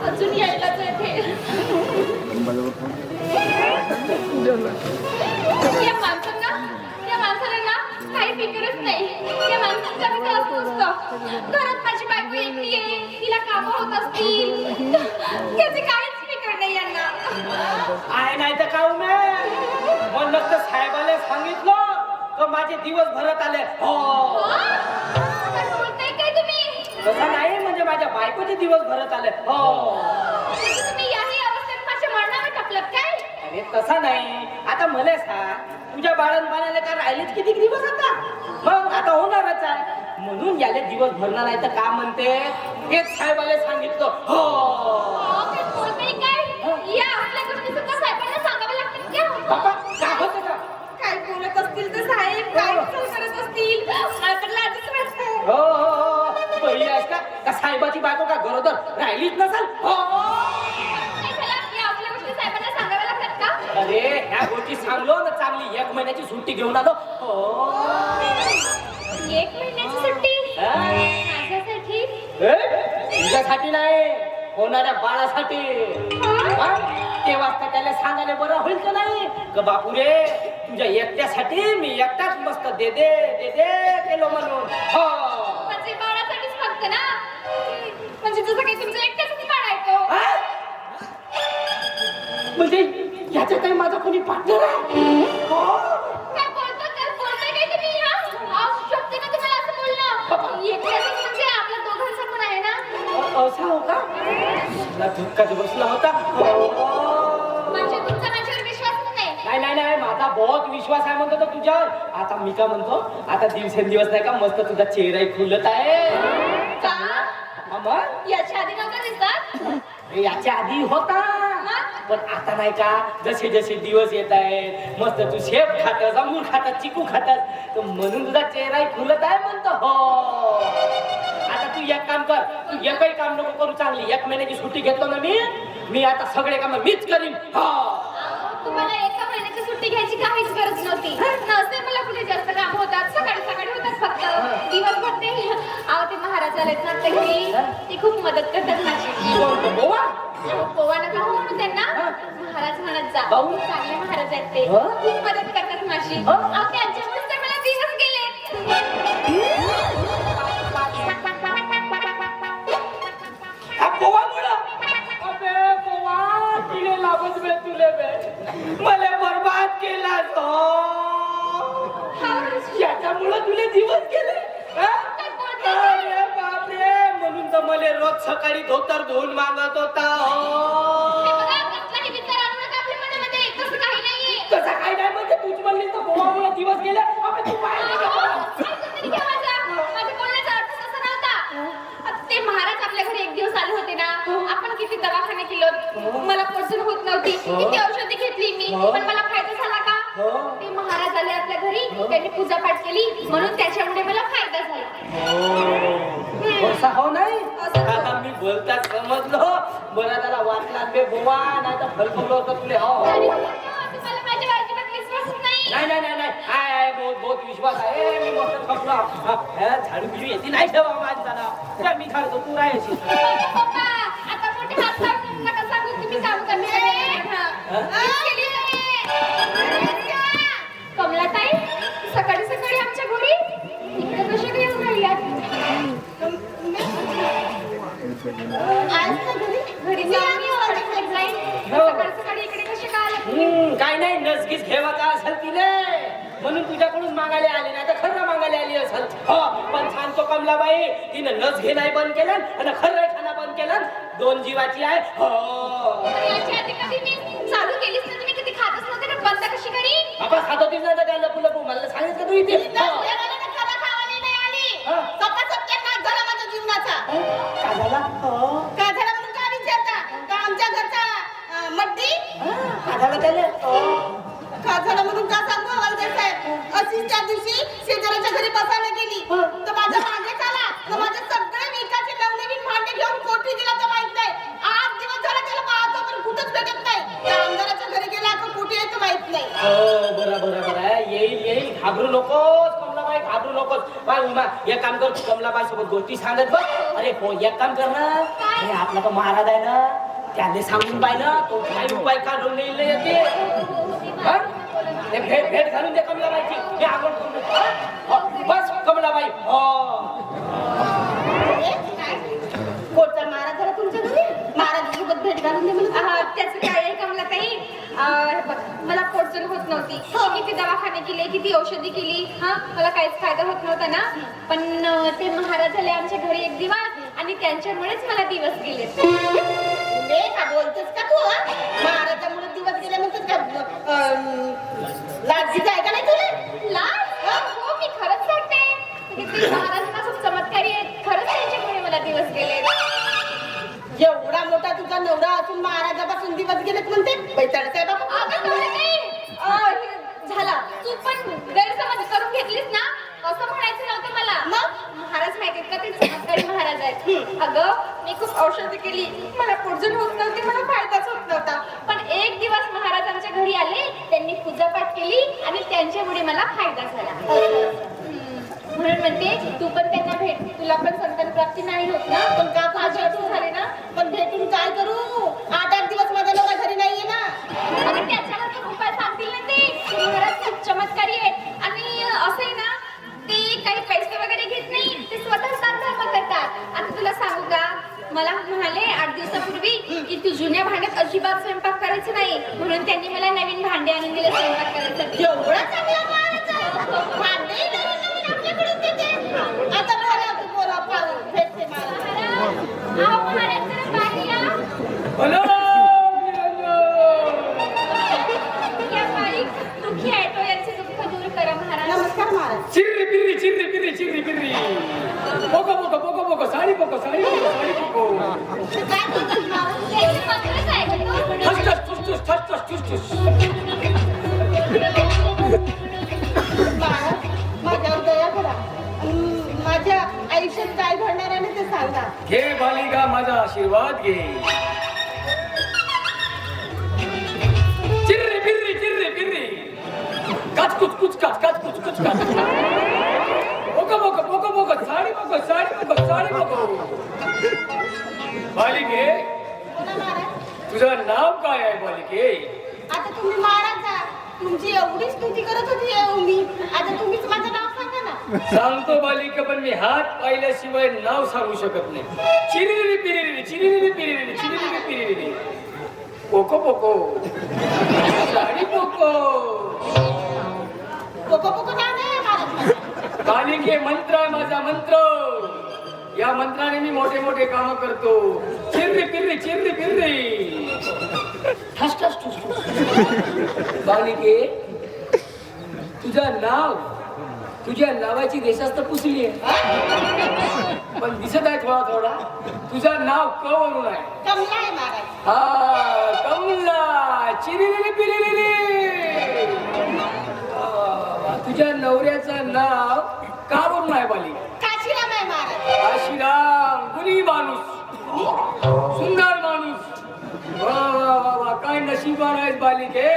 अजून यायलाच येते. या माणसाला ना काही फिकरच नाही. या माणसाच्या असं असतं घरात माझी बायको एकटी आहे, तिला कामं होत असतील, याची काहीच फिकर नाही यांना. आहे नाही तर काय मग नसतं साहेबाला सांगितलं तर माझे दिवस भरत आले. हो बोलताय काय तुम्ही? तसं नाही, म्हणजे माझ्या बायकोचे दिवस भरत आले. हो तुम्ही याही अवस्थेत माझ्या मरणावर टाकलं काय? अरे तसा नाही. आता मला सांग, तुझ्या बाळणपणाला का राहिलेच किती दिवस आता? मग आता होणारच आहे. म्हणून याले दिवस भरणार नाही तर का म्हणते तेच साहेबाला सांगितलं. हो बोलताय काय? या आपल्या गोष्टी सुद्धा साहेबांना सांगाव्या लागतील क्या? बाबा काय होतं का? काय बोलत असतील तर साहेब काय करत असतील, मला तर लाजच वाटते. हो हो हो पहिली आहेस का साहेबाची बायको का गरोदर राहिलीच नसेल. हो आपल्या गोष्टी साहेबांना सांगाव्या लागतात का? अरे ह्या गोष्टी सांगलो ना, चांगली 1 महिन्याची सुट्टी घेऊन आलो. हो 1 महिन्याची सुट्टी माझ्यासाठी? तुझ्यासाठी नाही, होणाऱ्या बाळासाठी. तेव्हा त्याला सांगायला बरं होईल का नाही ग बापू रे, तुझ्या एकट्यासाठी मी एकटाच मस्त दे दे दे दे केलो म्हणून. हो म्हणजे बाळासाठीच फक्त ना, म्हणजे जसं काही तुमचं एकट्याच बाळ आहे तो. म्हणजे याच्या काही माझा कोणी पार्टनर आहे? काय बोलताय काय तुम्ही? शक्ती ना तुम्हाला असं बोलणं? एकट्याच म्हणजे आपल्या दोघांचं पण आहे ना. असा हो का? मला धक्काच बसला होता. म्हणजे तुमचा माझ्यावर विश्वास नाही? नाही नाही नाही, माझा बहुत विश्वास आहे म्हणतो तो तुझ्यावर. आता मी का म्हणतो, आता दिवसेंदिवस नाही का मस्त तुझा चेहराही खुलत आहे. का? मग याच्या आधी नव्हता दिसत? याच्या आधी होता, पण आता नाही का जसे जसे दिवस येत आहेत मस्त तू शेप खातस, अंगूर खातात, चिकू खातात, तर म्हणून तुझा चेहराही खुलत आहे म्हणतो. हो आता तू एक काम कर, तू एकही काम नको करू, चांगली 1 महिन्याची सुट्टी घेतो ना मी आता सगळे काम मीच करीन. तुम्हाला 1 महिन्याची सुट्टी घ्यायची काहीच गरज नव्हती. नसते मला कुठे जास्त काम होतात, सकाळी सकाळी होतात फक्त, दिवसभर ते ते महाराज आलेत ना ते घरी, ते खूप मदत करतात माझी. पोवा नका म्हणून त्यांना महाराज म्हणत जा, चांगले महाराज आहेत ते, खूप मदत करतात माझी. त्यांच्यामुळेच तर मला दिवस गेले. मला बर्बाद केला याच्यामुळे तुले दिवस गेले. अरे बापरे, म्हणून तर मला रोज सकाळी धोतर धुवून मागत होता. तसं काही नाही, म्हणजे तूच म्हणली तर गोवामुळे दिवस गेले. ते महाराज आपल्या घरी 1 दिवस आले होते ना, आपण किती दवाखाने केलो, मला पचन होत नव्हती, किती औषधी घेतली मी, पण मला फायदा झाला का? ते महाराज आले आपल्या घरी, त्यांनी पूजा पाठ केली, म्हणून त्याच्यामुळे मला फायदा झाला. हो नाही, आता मी बोलताच समजलो. बरं त्याला वाटला बे बोवा, नाही तर फलफुल होतं तुले. हो तुम्हाला माझ्या अजिबात विश्वास नाही? नाही नाही नाही आहे, बहुत विश्वास आहे. मी मस्त खपलो, झाडू बिडू येते नाही ठेवा माझ्याला, मी झाडतो तू राहायची. आता मोठे हात लावून नका सांगू, तुम्ही काम कमलाताई सकाळी सकाळी आमच्या घरी इकडे कशा येऊन राहिल्यात? घरी सकाळी सकाळी इकडे कसे काय आले? काय नाही, नसगीच घेवायचा असेल तिले म्हणून तुझ्याकडून मागायला आली, नाही तर खरं मागायला आली असेल. हो पण सांगतो कमलाबाई, तिनं नस घेणं बंद केलं आणि खरं खाना बंद केलं. 2 जीवाची आहे. हो याच्या आधी कधी मी चालू केलीच ना, तुम्ही कधी खातच नव्हते ना, बंद कशी करी? आपण खातो तीच नाही तर काय लपू लपू मला सांगितलं तू इथे. का झाला म्हणून का विचारता? का आमच्या घरचा मड्डी का झालं त्याला? का झालं म्हणून का सांगू हवालदार साहेब? अशीच त्या दिवशी शेजाऱ्याच्या घरी बसायला गेली तर माझ्या मागे चाला, तर माझे सगळे विकाचे नवनवीन भांडे घेऊन कोठी गेला तर माहित नाही. 8 दिवस झाले त्याला पाहतो पण कुठंच भेटत नाही. त्या आमदाराच्या घरी गेला का कुठे येतो माहित नाही. हो बरोबर आहे, येईल घाबरू नकोस कमलाबाई, घाबरू नकोस. बाय उमा एक काम कर, कमलाबाई सोबत गोष्टी सांगत बघ. अरे हो एक काम कर ना काय? हे आपला तो महाराज आहे ना त्याने सांगून पाहिलं तो काही उपाय काढून नाही येते हा? ते भेट घालून दे कमलाबाईची मी आगोड करून देतो, हा? हो, बस कमलाबाई हो कोटचा महाराज झाला तुमच्या घरी महाराजासोबत भेट घालून दे मला. त्याचं काय आहे कमलाताई हे बघ, मला पोटचून होत नव्हती मी किती दवाखाने केले किती औषधी केली हा मला काहीच फायदा होत नव्हता ना पण ते महाराज झाले आमच्या घरी एक दिवस आणि त्यांच्यामुळेच मला दिवस गेले का बोलतेस का तू हा? महाराजामुळे दिवस गेले म्हणतात का लाजीचं आहे का नाही तुला लाज हो मी खरंच सांगते म्हणजे ते महाराजांना खूप चमत्कारी आहेत खरंच त्यांच्यामुळे मला दिवस गेले एवढा मोठा तुझा नवरा असून महाराजापासून दिवस गेलेत म्हणते बैताड साहेब अगं कमलाताई, झाला तू पण गैरसमज करून घेतलीस ना असं म्हणायचं नव्हतं मला मग? महाराज माहितीत का ते चमत्कारी महाराज आहेत अगं मी खूप औषधी केली मला पोटजून होत नव्हती मला फायदाच होत नव्हता पण एक दिवस महाराज आमच्या घरी आले त्यांनी पूजापाठ केली आणि त्यांच्यामुळे मला फायदा झाला म्हणून म्हणते तू पण त्यांना भेट तुला पण संतान प्राप्ती नाही होत ना पण का माझ्या तू झाले ना पण भेटून काय करू 8-8 दिवस माझा नवरा घरी नाहीये ना आणि त्याच्यावर ते उपाय सांगतील ना ते महाराज खूप चमत्कारी आहेत आणि असं आहे ना ते काही पैसे वगैरे घेत नाही ते स्वतः दानधर्म करतात आता तुला सांगू का मला म्हणाले 8 दिवसापूर्वी की तू जुन्या भांड्यात अजिबात स्वयंपाक करायचं नाही म्हणून त्यांनी मला नवीन भांडे आणून दिले स्वयंपाक करायसाठी एवढा चांगला महाराज आहे. भांडे नवीन आपल्याकडून देते. आता बोला तू बोला पाहू भेटते मला अहो, महाराज जरा बाहेर या. हॅलो या बारीक दुःखी आहे तो यांचे दुःख दूर करा महाराज नमस्कार महाराज चिर्री पिर्री चिर्री पिर्री चिर्री पिर्री बोको बोको बोको बोको साडी बोको साडी बोको साडी बोको काय बोलतात महाराज त्याची पत्रच आहे का तो? ठस ठस ठुस ठुस ठस ठस ठुस ठुस महाराज माझ्यावर दया करा माझ्या आयुष्यात काय घडणार आहे ते सांगा घे बालिका माझा आशीर्वाद घे चिर्री पिर्री काच कुच कुच काच कुच कुच काच बोको बोको बोको बोको साडी बोको साडी बोको बालिके बोला महाराज तुझं नाव काय आहे बालिके आता तुम्ही महाराज आहात. तुमची एवढी स्तुती करत होती मी आता तुम्हीच माझं नाव सांगा ना सांगतो बालिका पण मी हात पाहिल्याशिवाय नाव सांगू शकत नाही चिरिरी पिरिरी पोको पोको साडी पोको पोको पोको नाव नाही आहे महाराज बालिके मंत्र आहे माझा मंत्र या मंत्राने मी मोठे मोठे काम करतो चिर्री पिर्री ठस ठस ठुस ठुस बालिके तुझं नाव तुझ्या नावाची देशास्त पुसली आहे पण दिसत आहे थोडा तुझं नाव क वरून आहे कमला आहे महाराज हा कमला चिरिरी पिरिरी तुझ्या नवऱ्याचं नाव का वरून आहे बाली काशीराम आहे महाराज काशीराम गुणी माणूस सुंदर माणूस वा वा वा वा काय नशिबान आहेस बालिके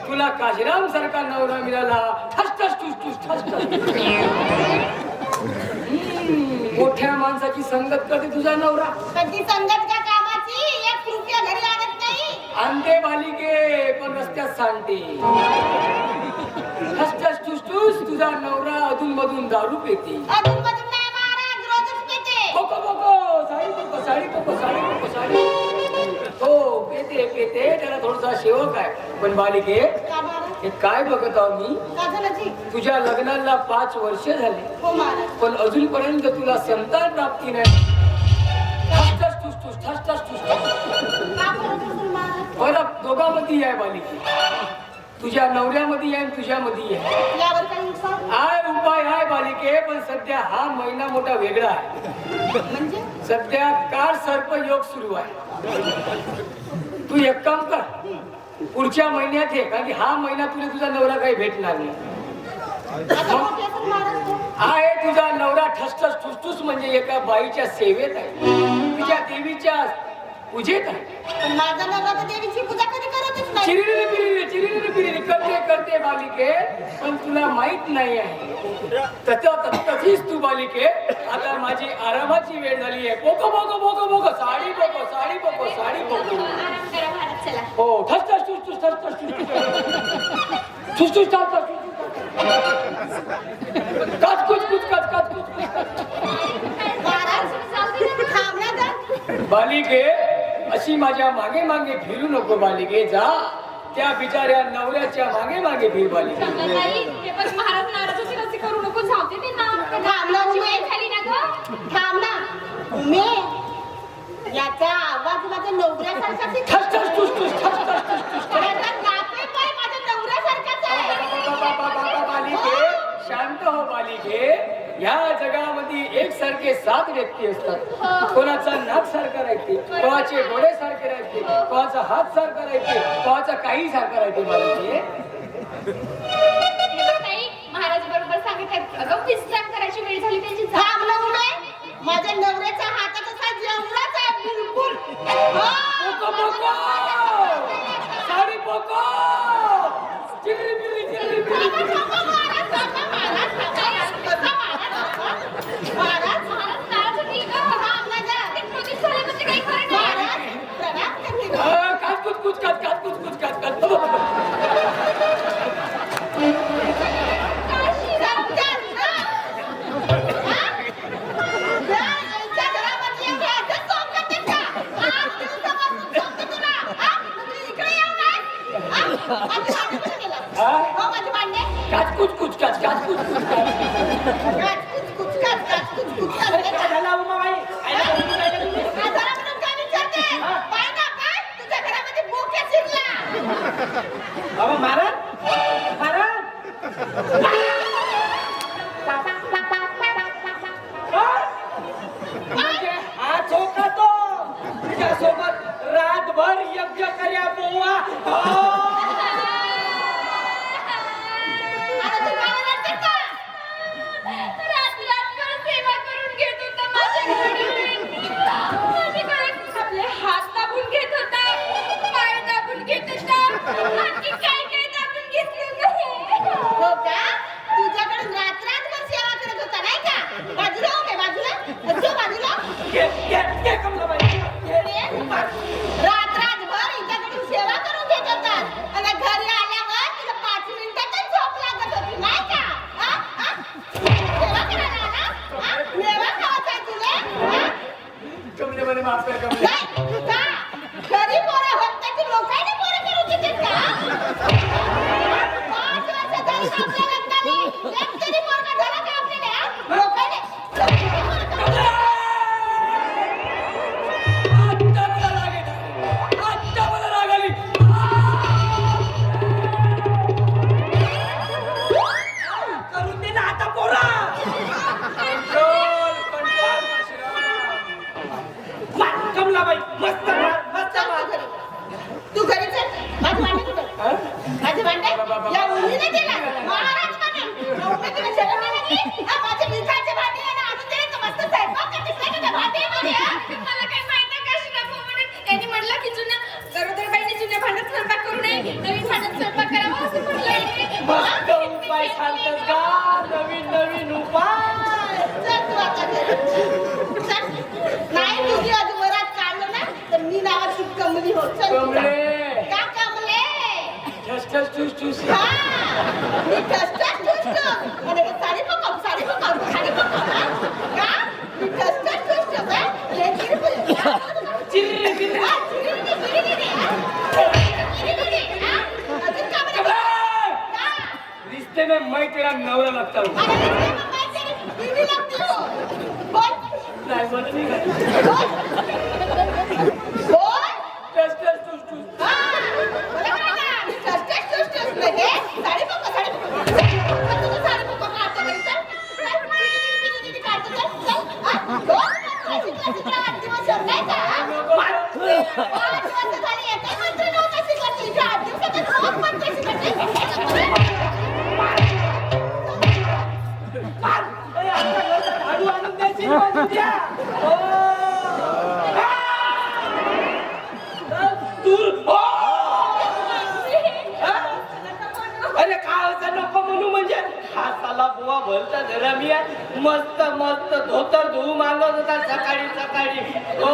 तुला काशीराम सारखा नवरा मिळाला ठस ठस ठुस ठुस ठस ठस मोठ्या माणसाची संगत करते तुझा नवरा कधी संगत का कामाची एक रुपया घरी आणत नाही आणते बालिके पण रस्त्यात सांगते ठस ठस ठुस ठुस तुझा नवरा अधून मधून दारू पिते अजून मधून नाही महाराज रोजच पिते बोको बोको साडी बोको साडी हो पेते त्याला थोडासा शेवक आहे पण बालिके का महाराज हे काय बघत आहो मी का झालं जी तुझ्या लग्नाला 5 वर्ष झाले हो महाराज पण अजूनपर्यंत तुला संतान प्राप्ती नाही ठस ठस ठुस ठुस ठस ठस ठुस ठुस का करत असेल महाराज फरक दोघांमध्ये आहे बालिके तुझ्या नवऱ्यामध्ये आहे आणि तुझ्यामध्ये आहे यावर काही उपाय आहे उपाय आहे बालिके पण सध्या हा महिना मोठा वेगळा आहे म्हणजे सध्या काळ सर्प योग सुरू आहे तू एक काम कर पुढच्या महिन्यात ये कारण की हा महिना तुला तुझा नवरा काही भेटणार नाही आता मोठी असेल महाराज तो आहे तुझा नवरा ठसठस ठुसठुस म्हणजे एका बाईच्या सेवेत आहे तिच्या देवीच्या पूजेत आहे. पण माझा नवरा तर देवीची पूजा कधी करतच नाही. चिरिरी करते बालिके, पण तुला माहित नाही आहे. तशीच तू बालिके, आता माझी आरामाची वेळ झाली आहे. बोको बोको बोको बोको साडी बोको साडी बोको साडी बोको. आराम करा महाराज चला. हो ठस ठस ठुस ठुस ठस ठस ठुस ठुस ठस ठस काच कुच कुच काच काच कुच महाराज थांब ना जा. बालिके, अशी माझ्या मागे मागे फिरू नको बालिके. जा त्या बिचाऱ्या नवऱ्याच्या मागे मागे फिर बालिके. ताई, हे बघ महाराज नाराज होतील असे करू नको. जाऊ दे ना. थांब ना उमे. वेळ झाली ना गं. थांब ना उमे. याचा आवाज माझ्या नवऱ्यासारखाच आहे. ठस ठस ठुस ठुस ठस ठस ठुस ठुस. याचा नाते पाय माझ्या नवऱ्यासारखाच आहे. बालिके, शांत हो बालिके. या जगामध्ये एकसारखे 7 व्यक्ती असतात. कोणाचा नाक सारखा राहते, कोणाचे डोळे सारखे राहते, कोणाचा हात सारखा राहते, कोणाचा काही सारखा राहते. बालिके, हे बघ ताई, महाराज बरोबर सांगत आहेत. अगं विश्राम करायची वेळ झाली त्यांची. जा. थांब ना उमे. माझ्या नवऱ्याच्या हातात असा जेवढाच आहे बिलकुल. पोको पोको साडी पोको चिरी चिरी चिरी चिरी. महाराज नाराज होतील गं. ते पोलीस झाले म्हणजे काही खरं नाही. काच कुच कुच काच काच कुच कुच काच काच. काच कुच कुच काच काच कुच कुच काच. बाबा महाराज महाराज हा चोका तो तुझ्यासोबत रातभर यज्ञ कर्या बोवा. रात्र सेवा करून घेत होता माझ्याकडे. आपले हात दाबून घेत होता, पाय दाबून घेत होता, आणखी काय काय दाबून घेतलं नाही. हो का? तुझ्याकडे रात्रभर सेवा करत होता नाही का? बाजूला उभे, बाजूला जो बाजूला. रात्रभर हिच्याकडून सेवा करून घेत होतात आणि घरी आल्यावर तुला 5 मिनिटातच झोप लागत होती नाही का? सेवा करायला आला? मेवा खावायचा आहे तुला? कमलेमध्ये माफ कर कमले. नाही का? घरी पोरं होत नाही की लोकांनी पोरं करून देतात का? 5 वर्ष झाली का आपल्या लग्नाला? एक तरी पोरगा झाला का आपल्याला? लोकांनी आत्ता मला राग आली. करून दे ना आता पोरा. कंट्रोल कंट्रोल कमलाबाई मस्त मस्त. चल तू घरी. तू घरी चल. माझं भांडे कुठं? माझं भांडे? या मुलीने केलं. महाराज म्हणून. नवरी तुला शरम नाही लागली? हा, माझे मिठाचे भांडे आहे ना, आणून दिले तर मस्त स्वयंपाक करतेस नाही का त्या भांड्यामध्ये, हा? मला काय माहित आहे का शिकापो म्हणून. त्यांनी म्हटलं की जुन्या गरोदर बाईने जुन्या भांड्यात स्वयंपाक करू नये, नवीन भांड्यात स्वयंपाक करावा असं म्हटलंय. मस्त उपाय सांगतोस का? नवीन नवीन उपाय. चल तू आता घरी. चल. नाही तुझी अजून वरात काढलं ना तर मी नावाची कमली हो. चल. कमले का कमले? ठस ठस ठुस ठुस. हा. मी ठसठस ठुसतो. आणि हे साडी पकव, साडी पकव, साडी पकव, हा? का? मी ठसठस ठुसतो का? लेकीर बोल. चिर्री चिर्री. हा, चिरिरी, चिरिरी, हा? चिरिरी, हा? अजून का बरं? का? रिश्ते में मैं तेरा नवरा लगता हूँ. अरे रे, मम्मा, तेरी बीवी लगती हो. बोल. नाही बोल नाही का? बोल. ठस ठस ठुस ठुस. हा. बरं का ना? मी ठसठस ठुसतोस ना हे? साडी पकव, साडी पकव. मग तुझं साडी पकव का आता घरी? चल. चल. चिरिरी काढतो, चल. चल. हा? बोल. शिकला 8 दिवस होत नाही का? हा? 5 वर्ष झाली एकही मंत्र नव्हता शिकत. इथे 8 दिवसातच 2 मंत्र शिकत. झाडू आणून द्यायची बाजू द्या. यार मस्त मस्त धोतर धुवू मागत होता सकाळी सकाळी. हो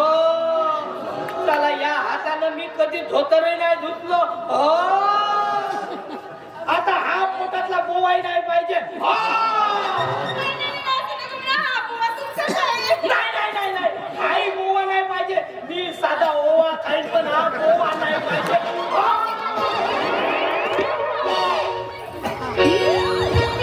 चला या हातानं मी कधी धोतरही नाही धुतलो. हो आता हा पोटातला बोवाई नाही पाहिजे. हो